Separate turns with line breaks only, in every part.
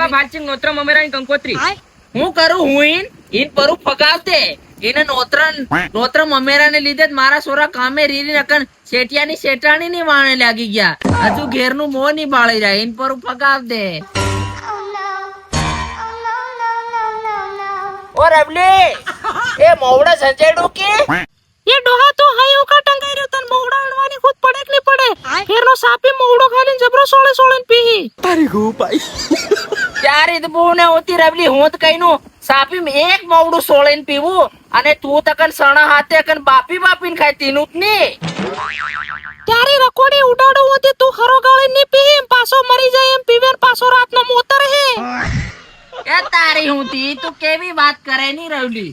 ભાલચિંગ નોત્રમ અમેરાની કંકોત્રી
હું કરું હું ઈન પરું ફગાવતે એને નોત્રમ અમેરાને લીધે જ મારા સોરા કામે રીરી નકન શેઠિયાની શેઠાણી ની વાણે લાગી ગયા હજુ ઘેરનું મોં ની બાળી જાય ઈન પરું ફગાવ દે ઓ રબલી એ મોવડા સંજેડું કે
ये डोहा तो हाई ओका टंगाई रे तन मोहड़ा अणवानी खुद पड़े कि नहीं पड़े फेरनो सापी मोहड़ो खाली जबरो सोळे सोळेन पीही
તારી ગો ભાઈ
ત્યારે તો બહુ ને હોતી રબલી હું તો કઈનું સાપી એક મોવડું સોળીને પીવું અને તું તકન સણા હાથે કન બાપીને ખાય તીનું જ ની
ત્યારે રકોડી ઉડાડો હોતી તું ખરો ગાળી ની પીહી પાછો મરી જાય એમ પીવેન પાછો રાતનો મોતર હે
એ તારી હુંતી તું કેવી વાત કરે ની રવલી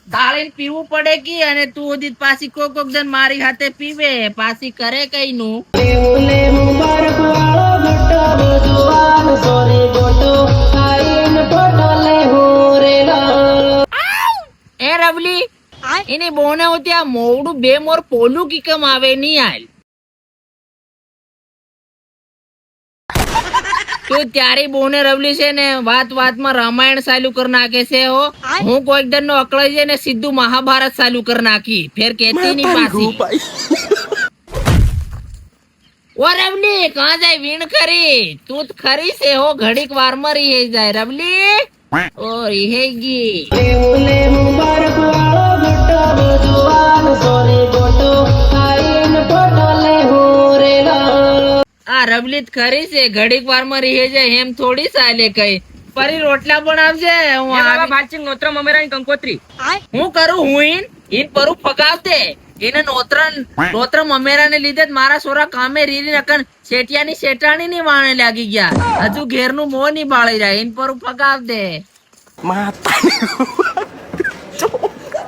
ગાળીને પીવું પડે કી અને તું ઓદી પાછી કોક જન મારી હાથે પીવે પાછી કરે કઈનું એ રવલી એની બોને હોતી આ મોવડું બે મોર પોલું કી કમ આવે ની આલ તો ત્યારે બોને રવલી છે ને વાતમાં રામાયણ ચાલુ કરી નાખે છે હો હું કોઈક દન નો અકળાઈ જાય ને સીધું મહાભારત ચાલુ કરી નાખી ફેર કેતી ની પાછી ઓ રવલી કહાં જાય વીણ ખરી તું જ ખરી છે હો ઘડીક વાર માં રહી જાય રવલી ઓ રીહેગી આ રબલી જ ખરી છે ઘડીક વાર માં રહી જાય એમ થોડી ચાલે કઈ પરી રોટલા બનાવજે હું આવી
ભાલચિંગ નોત્રમ અમેરાની કંકોત્રી
હું કરું હું ઈન પરું ફગાવતે એને નોત્રમ અમેરાને લીધે જ મારા સોરા કામે રીરી નકન શેઠિયાની શેઠાણી ની વાણે લાગી ગયા હજુ ઘેરનું મોં ની બાળી જાય ઈન પરું ફગાવ દે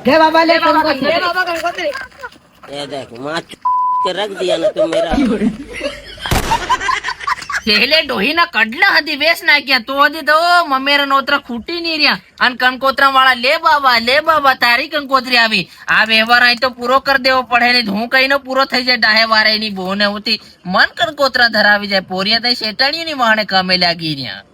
ले बाबा ले
કંકોત્રી
ये देख माँ के रख दिया ना तुम मेरा
પહેલે ડોહી ના કડલા હતી વેસ નાખ્યા તો હજી તો મમેરા નોતરા ખૂટી નહીં રહ્યા અને કંકોત્રા વાળા લે બાબા તારી કંકોત્રી આવી આ વ્યવહાર અહીં તો પૂરો કરી દેવો પડે ને હું કઈ નો પૂરો થઈ જાય ડાહે વારે ની બહુ ને હોતી મન કંકોત્રા ધરાવી જાય પોરિયા તઈ શેટાણીઓ ની વાહણે કામે લાગી રહ્યા